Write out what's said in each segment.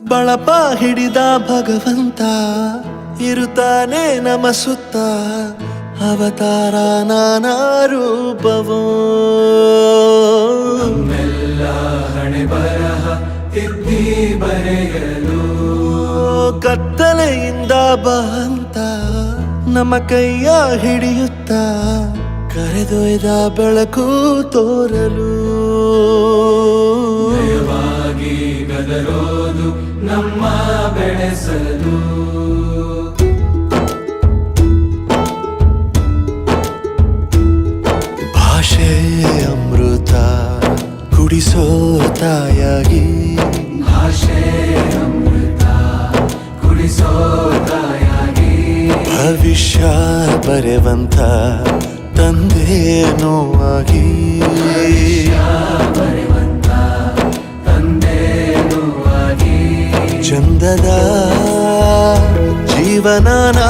ಬಳಪ ಹಿಡಿದ ಭಗವಂತ ಇರುತ್ತಾನೆ ನಮ ಸುತ್ತ ಅವತಾರ ನಾನಾ ರೂಪವೋ ನಮ್ಮೆಲ್ಲ ಹಣೆ ಬರಹ ತಿದ್ದಿ ಬರೆಯಲು ಕತ್ತಲೆಯಿಂದ ಬಂತ ನಮ್ಮ ಕೈಯ ಹಿಡಿಯುತ್ತ ಕರೆದೊಯ್ದ ಬೆಳಕು ತೋರಲು ಭಯವಾಗಿ ಗದರೋದು ನಮ್ಮ ಬೆಳೆಸಲು ಭಾಷೆ ಅಮೃತ ಕುಡಿಸೋ ತಾಯಾಗಿ ಭಾಷೆ ಅಮೃತ ಕುಡಿಸೋ ತಾಯಾಗಿ ಭವಿಷ್ಯ ಬರೆವಂತ ತಂದೇನೋ ಆಗಿ ಬರೆವಂತ ತಂದೇನೂ ಆಗಿ ಚಂದದ ಜೀವನನ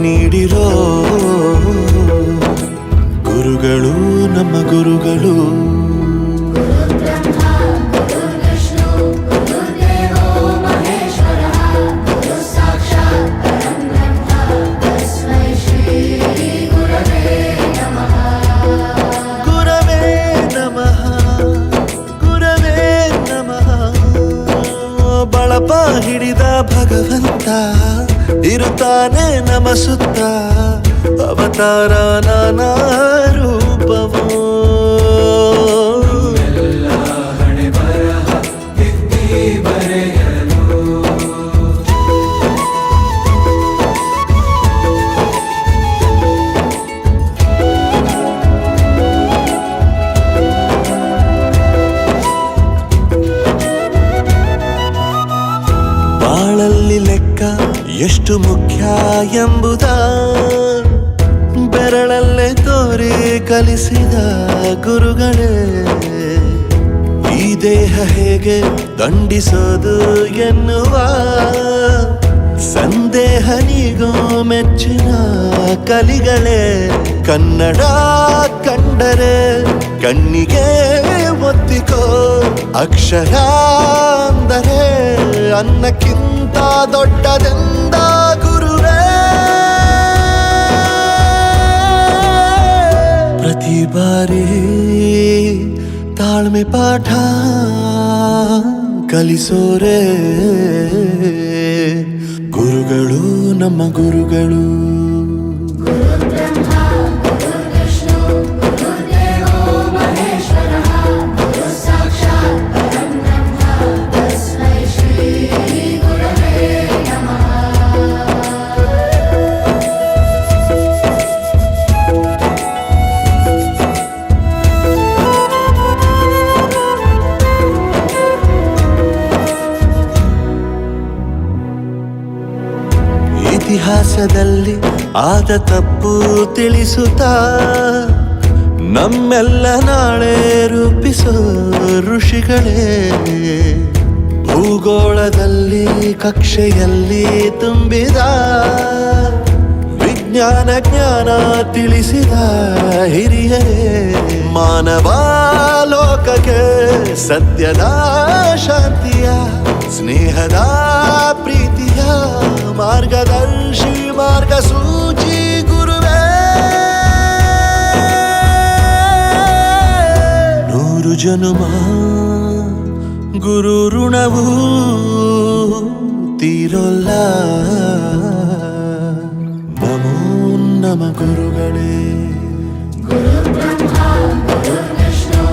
ನೀಡಿರೋ ಗುರುಗಳು ನಮ್ಮ ಗುರುಗಳು ಗುರವೇ ನಮಃ ಗುರವೇ ನಮಃ ಬಳಪ ಹಿಡಿದ ಭಗವಂತ ಇರುತ್ತಾನೆ ನಮ ಸುತ್ತ ಅವತಾರ ನಾನಾ ರೂಪವೋ ಎಲ್ಲ ಹಣೆ ಬರಹ ತಿದ್ದಿ ಬರೆಯಲು ಬಾಳಲ್ಲಿ ಲೆಕ್ಕ ಎಷ್ಟು ಮುಖ್ಯ ಎಂಬುದ ಬೆರಳಲ್ಲೇ ತೋರಿ ಕಲಿಸಿದ ಗುರುಗಳೇ ಈ ದೇಹ ಹೇಗೆ ದಂಡಿಸೋದು ಎನ್ನುವ ಸಂದೇಹ ನೀಗೋ ಮೆಚ್ಚಿನ ಕಲಿಗಳೇ ಕನ್ನಡ ಕಂಡರೆ ಕಣ್ಣಿಗೆ ಒತ್ತಿಕೋ ಅಕ್ಷರ ಅಂದರೆ ಅನ್ನಕ್ಕಿಂತ ದೊಡ್ಡದೆಂದ ಗುರುವೇ ಪ್ರತಿ ಬಾರಿ ತಾಳ್ಮೆ ಪಾಠ ಕಲಿಸೋರೆ ಗುರುಗಳು ನಮ್ಮ ಗುರುಗಳು ಇತಿಹಾಸದಲ್ಲಿ ಆದ ತಪ್ಪು ತಿಳಿಸುತ್ತಾ ನಮ್ಮೆಲ್ಲ ನಾಳೆ ರೂಪಿಸೋ ಋಷಿಗಳೇ ಭೂಗೋಳದಲ್ಲಿ ಕಕ್ಷೆಯಲ್ಲಿ ತುಂಬಿದ ವಿಜ್ಞಾನ ಜ್ಞಾನ ತಿಳಿಸಿದ ಹಿರಿಯರೇ ಮಾನವ ಲೋಕಕ್ಕೆ ಸತ್ಯದ ಶಾಂತಿಯ ಸ್ನೇಹದ ಪ್ರೀತಿಯ ಮಾರ್ಗದರ್ಶಿ ಮಾರ್ಗಸೂಚಿ ಗುರುವೇ ನೂರು ಜನುಮ ಗುರು ಋಣವು ತೀರೋಲ್ಲ ನಮೋ ನಮ ಗುರುಗಳೇ ಗುರು ಬ್ರಹ್ಮ ಗುರು ವಿಷ್ಣು